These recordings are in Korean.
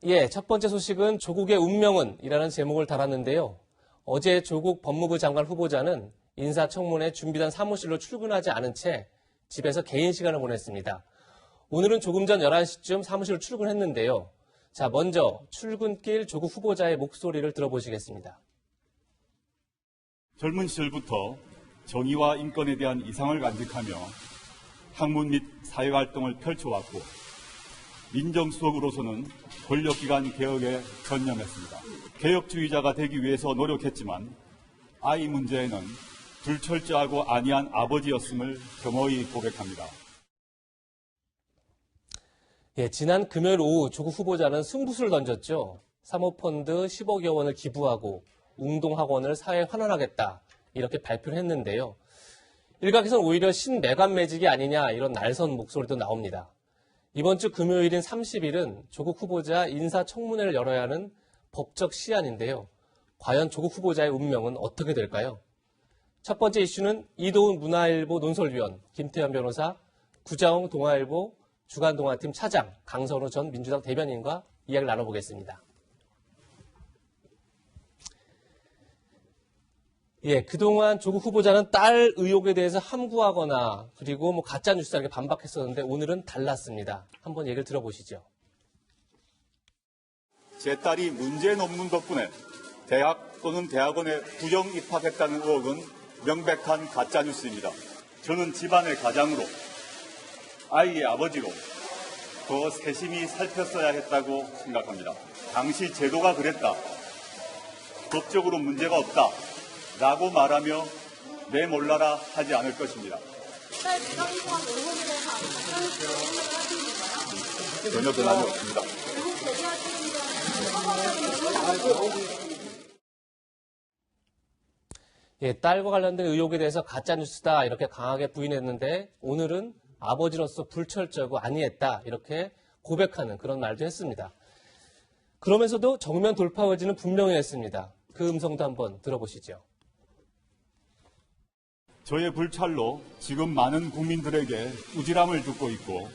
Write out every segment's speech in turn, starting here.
예, 첫 번째 소식은 조국의 운명은 이라는 제목을 달았는데요. 어제 조국 법무부 장관 후보자는 인사청문회 준비단 사무실로 출근하지 않은 채 집에서 개인 시간을 보냈습니다. 오늘은 조금 전 11시쯤 사무실로 출근했는데요. 자, 먼저 출근길 조국 후보자의 목소리를 들어보시겠습니다. 젊은 시절부터 정의와 인권에 대한 이상을 간직하며 학문 및 사회활동을 펼쳐왔고 민정수석으로서는 권력기관 개혁에 전념했습니다. 개혁주의자가 되기 위해서 노력했지만 아이 문제에는 불철저하고 안이한 아버지였음을 겸허히 고백합니다. 예, 지난 금요일 오후 조국 후보자는 승부수를 던졌죠. 사모펀드 10억여 원을 기부하고 웅동학원을 사회에 환원하겠다 이렇게 발표를 했는데요. 일각에서는 오히려 신매관 매직이 아니냐 이런 날선 목소리도 나옵니다. 이번 주 금요일인 30일은 조국 후보자 인사청문회를 열어야 하는 법적 시한인데요. 과연 조국 후보자의 운명은 어떻게 될까요? 첫 번째 이슈는 이도훈 문화일보 논설위원, 김태현 변호사, 구자홍 동아일보 주간동아팀 차장, 강선우 전 민주당 대변인과 이야기를 나눠보겠습니다. 예, 그동안 조국 후보자는 딸 의혹에 대해서 함구하거나 그리고 가짜뉴스다 이렇게 반박했었는데 오늘은 달랐습니다. 한번 얘기를 들어보시죠. 제 딸이 문제 논문 덕분에 대학 또는 대학원에 부정 입학했다는 의혹은 명백한 가짜뉴스입니다. 저는 집안의 가장으로 아이의 아버지로 더 세심히 살폈어야 했다고 생각합니다. 당시 제도가 그랬다. 법적으로 문제가 없다. 라고 말하며 내 몰라라 하지 않을 것입니다. 전혀 변함이 없습니다. 예, 딸과 관련된 의혹에 대해서 가짜뉴스다 이렇게 강하게 부인했는데 오늘은 아버지로서 불철저하고 아니했다 이렇게 고백하는 그런 말도 했습니다. 그러면서도 정면 돌파 의지는 분명히 했습니다. 그 음성도 한번 들어보시죠. 저의 불찰로 지금 많은 국민들에게 꾸지람을 듣고 있고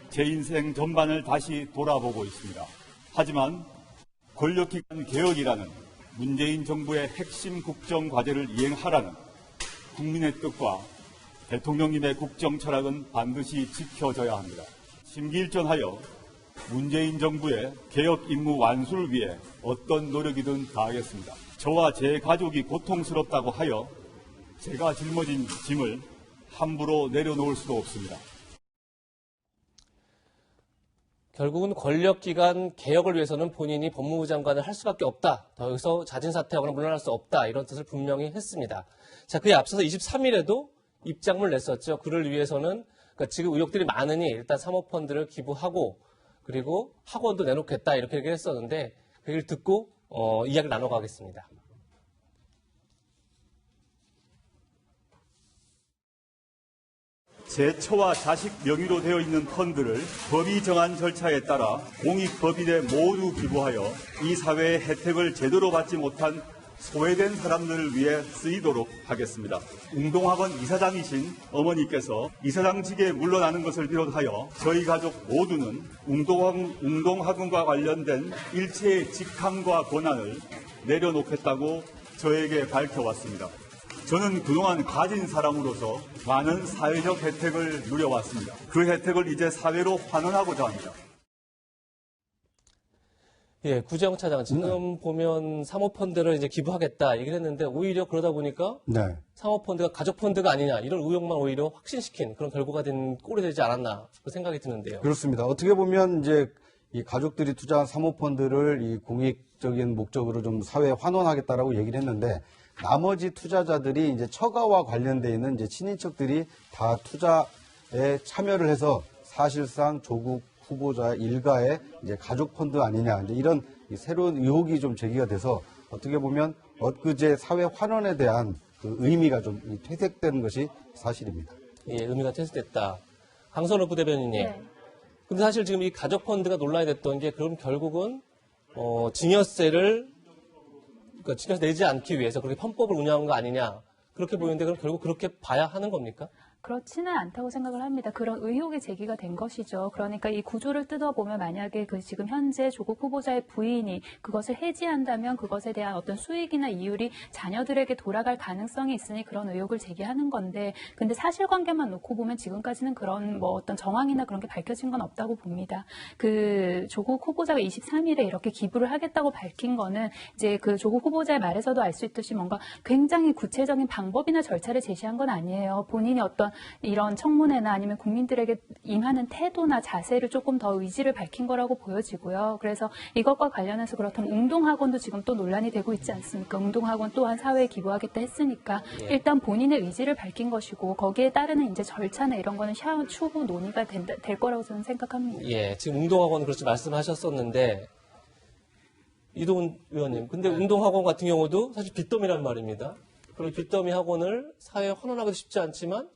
제 인생 전반을 다시 돌아보고 있습니다. 하지만 권력기관 개혁이라는 문재인 정부의 핵심 국정 과제를 이행하라는 국민의 뜻과 대통령님의 국정 철학은 반드시 지켜져야 합니다. 심기일전하여 문재인 정부의 개혁 임무 완수를 위해 어떤 노력이든 다하겠습니다. 저와 제 가족이 고통스럽다고 하여 제가 짊어진 짐을 함부로 내려놓을 수도 없습니다. 결국은 권력기관 개혁을 위해서는 본인이 법무부 장관을 할 수밖에 없다. 더 여기서 자진사퇴하거나 물러날 수 없다. 이런 뜻을 분명히 했습니다. 자, 그에 앞서서 23일에도 입장문을 냈었죠. 그를 위해서는 그러니까 지금 의혹들이 많으니 일단 사모펀드를 기부하고 그리고 학원도 내놓겠다 이렇게 얘기를 했었는데 그 얘기를 듣고 이야기를 나눠가겠습니다. 제 처와 자식 명의로 되어 있는 펀드를 법이 정한 절차에 따라 공익법인에 모두 기부하여 이 사회의 혜택을 제대로 받지 못한 소외된 사람들을 위해 쓰이도록 하겠습니다. 웅동학원 이사장이신 어머니께서 이사장직에 물러나는 것을 비롯하여 저희 가족 모두는 웅동학원과 관련된 일체의 직함과 권한을 내려놓겠다고 저에게 밝혀왔습니다. 저는 그동안 가진 사람으로서 많은 사회적 혜택을 누려왔습니다. 그 혜택을 이제 사회로 환원하고자 합니다. 예, 구자홍 차장 지금 보면 사모펀드를 이제 기부하겠다 얘기를 했는데 오히려 그러다 보니까 사모펀드가 가족펀드가 아니냐 이런 의혹만 오히려 확신시킨 그런 결과가 된 꼴이 되지 않았나 그런 생각이 드는데요. 그렇습니다. 어떻게 보면 이제 이 가족들이 투자한 사모펀드를 이 공익적인 목적으로 좀 사회에 환원하겠다라고 얘기를 했는데 나머지 투자자들이 이제 처가와 관련돼 있는 이제 친인척들이 다 투자에 참여를 해서 사실상 조국 후보자 일가의 이제 가족 펀드 아니냐 이제 이런 새로운 의혹이 좀 제기가 돼서 어떻게 보면 엊그제 사회 환원에 대한 그 의미가 좀 퇴색된 것이 사실입니다. 예, 의미가 퇴색됐다. 강선우 부대변인님. 네. 근데 사실 지금 이 가족 펀드가 논란이 됐던 게 그럼 결국은 증여세를 그러니까 증여세 내지 않기 위해서 그렇게 편법을 운영한 거 아니냐 그렇게 보이는데 그럼 결국 그렇게 봐야 하는 겁니까? 그렇지는 않다고 생각을 합니다. 그런 의혹이 제기가 된 것이죠. 그러니까 이 구조를 뜯어보면 만약에 그 지금 현재 조국 후보자의 부인이 그것을 해지한다면 그것에 대한 어떤 수익이나 이율이 자녀들에게 돌아갈 가능성이 있으니 그런 의혹을 제기하는 건데, 근데 사실관계만 놓고 보면 지금까지는 그런 뭐 어떤 정황이나 그런 게 밝혀진 건 없다고 봅니다. 그 조국 후보자가 23일에 이렇게 기부를 하겠다고 밝힌 거는 이제 그 조국 후보자의 말에서도 알 수 있듯이 뭔가 굉장히 구체적인 방법이나 절차를 제시한 건 아니에요. 본인이 어떤 이런 청문회나 아니면 국민들에게 임하는 태도나 자세를 조금 더 의지를 밝힌 거라고 보여지고요. 그래서 이것과 관련해서 그렇다면 웅동학원도 지금 또 논란이 되고 있지 않습니까? 웅동학원 또한 사회에 기부하겠다 했으니까 일단 본인의 의지를 밝힌 것이고 거기에 따르는 이제 절차나 이런 거는 추후 논의가 될 거라고 저는 생각합니다. 예, 지금 웅동학원 그렇게 말씀하셨었는데 이동훈 의원님, 근데 웅동학원 같은 경우도 사실 빚더미란 말입니다. 그리고 빚더미 학원을 사회에 환원하기도 쉽지 않지만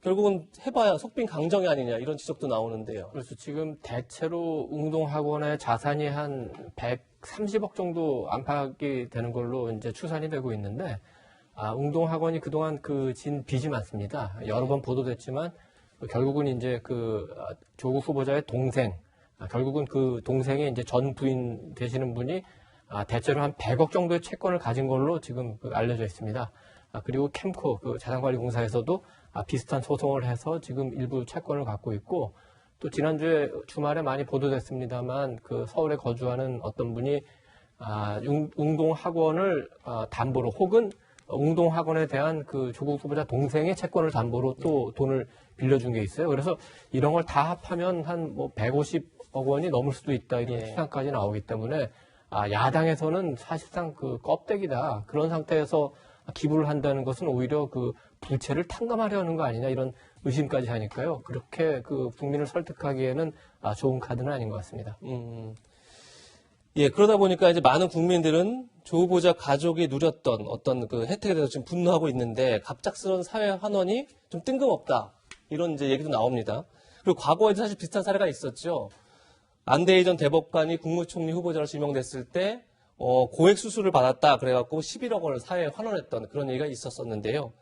결국은 해봐야 속빈 강정이 아니냐 이런 지적도 나오는데요. 그래서 지금 대체로 웅동학원의 자산이 한 130억 정도 안팎이 되는 걸로 이제 추산이 되고 있는데, 웅동학원이 그동안 그 진 빚이 많습니다. 여러 번 보도됐지만 결국은 이제 그 조국 후보자의 동생, 결국은 그 동생의 이제 전 부인 되시는 분이 대체로 한 100억 정도의 채권을 가진 걸로 지금 알려져 있습니다. 그리고 캠코 그 자산관리공사에서도 비슷한 소송을 해서 지금 일부 채권을 갖고 있고, 또 지난주에 주말에 많이 보도됐습니다만 그 서울에 거주하는 어떤 분이 웅동학원을 담보로, 혹은 웅동학원에 대한 그 조국 후보자 동생의 채권을 담보로 또 돈을 빌려준 게 있어요. 그래서 이런 걸 다 합하면 한 뭐 150억 원이 넘을 수도 있다 이런 추산까지 나오기 때문에 야당에서는 사실상 그 껍데기다, 그런 상태에서 기부를 한다는 것은 오히려 그 부채를 탕감하려는 거 아니냐 이런 의심까지 하니까요. 그렇게 그 국민을 설득하기에는 좋은 카드는 아닌 것 같습니다. 예, 그러다 보니까 이제 많은 국민들은 조 후보자 가족이 누렸던 어떤 그 혜택에 대해서 지금 분노하고 있는데 갑작스러운 사회 환원이 좀 뜬금없다 이런 이제 얘기도 나옵니다. 그리고 과거에도 사실 비슷한 사례가 있었죠. 안대희 전 대법관이 국무총리 후보자로 지명됐을 때 고액 수술을 받았다 그래갖고 11억 원을 사회에 환원했던 그런 얘기가 있었었는데요.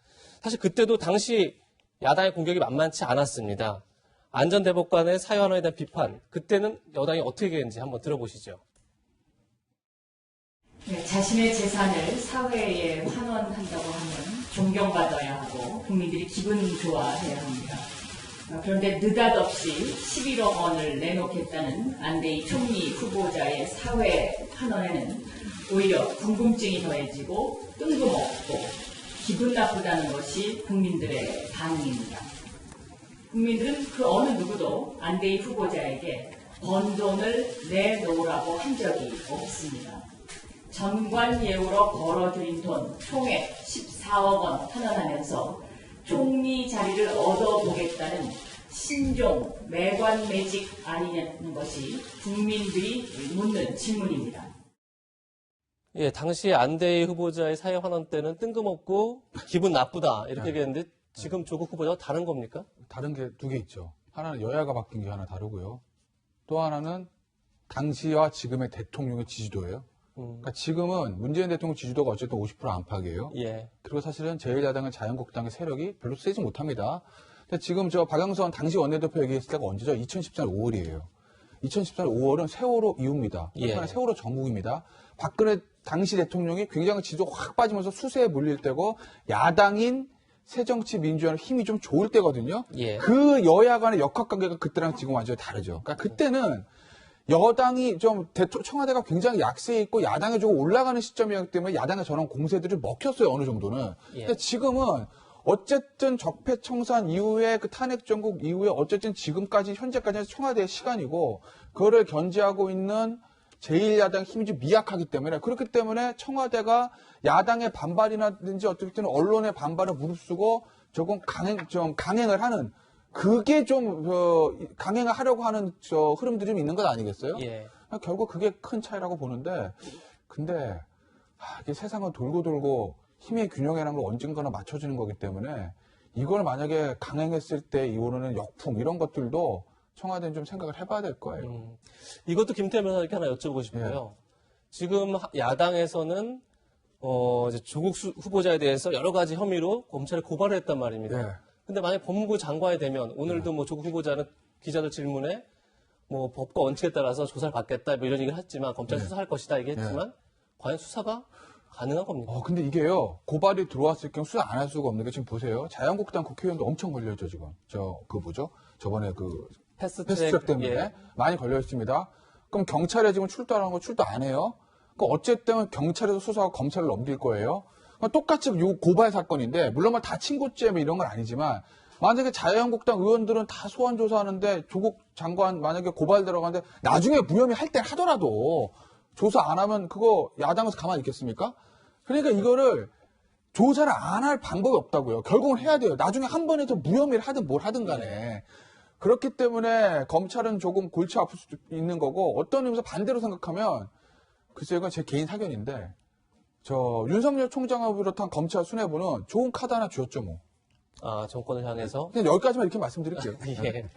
사실 그때도 당시 야당의 공격이 만만치 않았습니다. 안 전 대법관의 사회 환원에 대한 비판, 그때는 여당이 어떻게 했는지 한번 들어보시죠. 네, 자신의 재산을 사회에 환원한다고 하면 존경받아야 하고 국민들이 기분 좋아해야 합니다. 그런데 느닷없이 11억 원을 내놓겠다는 안대희 총리 후보자의 사회 환원에는 오히려 궁금증이 더해지고 뜬금없고 기분 나쁘다는 것이 국민들의 반응입니다. 국민들은 그 어느 누구도 안대희 후보자에게 번 돈을 내놓으라고 한 적이 없습니다. 전관예우로 벌어들인 돈 총액 14억 원 환원하면서 총리 자리를 얻어보겠다는 신종 매관매직 아니냐는 것이 국민들이 묻는 질문입니다. 예, 당시 안대희 후보자의 사회 환원 때는 뜬금없고 기분 나쁘다 이렇게 얘기했는데 지금 조국 후보자와 다른 겁니까? 다른 게 두 개 있죠. 하나는 여야가 바뀐 게 하나 다르고요. 또 하나는 당시와 지금의 대통령의 지지도예요. 그러니까 지금은 문재인 대통령 지지도가 어쨌든 50% 안팎이에요. 예. 그리고 사실은 제1야당은 자유한국당의 세력이 별로 세지 못합니다. 근데 지금 저 박영선 당시 원내대표 얘기했을 때가 언제죠? 2014년 5월이에요. 2014년 5월은 세월호 이후입니다. 예. 세월호 전국입니다. 박근혜 당시 대통령이 굉장히 지지도가 확 빠지면서 수세에 몰릴 때고 야당인 새정치민주연합 힘이 좀 좋을 때거든요. 예. 그 여야 간의 역학관계가 그때랑 지금 완전히 다르죠. 그러니까 그때는 여당이 좀 청와대가 굉장히 약세에 있고 야당에 조금 올라가는 시점이었기 때문에 야당의 저런 공세들이 먹혔어요, 어느 정도는. 예. 근데 지금은 어쨌든 적폐청산 이후에 그 탄핵 정국 이후에 어쨌든 지금까지 현재까지는 청와대의 시간이고 그거를 견제하고 있는 제1야당 힘이 좀 미약하기 때문에 그렇기 때문에 청와대가 야당의 반발이라든지 어쨌든 언론의 반발을 무릅쓰고 조금 강행을 하는 그게 좀 강행을 하려고 하는 흐름들이 좀 있는 것 아니겠어요? 예. 결국 그게 큰 차이라고 보는데 근데 이게 세상은 돌고 힘의 균형이라는 걸 언젠가는 맞춰주는 거기 때문에 이걸 만약에 강행했을 때 이오르는 역풍 이런 것들도 청와대는 좀 생각을 해봐야 될 거예요. 이것도 김태현 변호사님께 하나 여쭤보고 싶어요. 지금 야당에서는 이제 조국 후보자에 대해서 여러 가지 혐의로 검찰에 고발을 했단 말입니다. 네. 근데 만약 법무부 장관이 되면 오늘도 뭐 조국 후보자는 기자들 질문에 뭐 법과 원칙에 따라서 조사를 받겠다 뭐 이런 얘기를 했지만 검찰 수사할 것이다 얘기했지만 과연 수사가 가능한 겁니까? 근데 이게요, 고발이 들어왔을 경우 수사 안 할 수가 없는 게 지금 보세요. 자유한국당 국회의원도 엄청 걸려있죠, 지금. 저번에 패스트트랙 때문에 예. 많이 걸려있습니다. 그럼 경찰에 지금 출두하는 거 출두 안 해요? 어쨌든 경찰에서 수사하고 검찰을 넘길 거예요. 똑같이 요 고발 사건인데, 물론 뭐 다 친고죄 뭐 이런 건 아니지만, 만약에 자유한국당 의원들은 다 소환 조사하는데 조국 장관 만약에 고발 들어가는데 나중에 무혐의 할 때 하더라도 조사 안 하면 그거 야당에서 가만히 있겠습니까? 그러니까 이거를 조사를 안 할 방법이 없다고요. 결국은 해야 돼요. 나중에 한 번에 더 무혐의를 하든 뭘 하든 간에. 그렇기 때문에 검찰은 조금 골치 아플 수도 있는 거고, 어떤 의미에서 반대로 생각하면 글쎄요, 이건 제 개인 사견인데 윤석열 총장을 비롯한 검찰 수뇌부는 좋은 카드 하나 쥐었죠 뭐. 정권을 향해서 그냥 여기까지만 이렇게 말씀드릴게요. 예.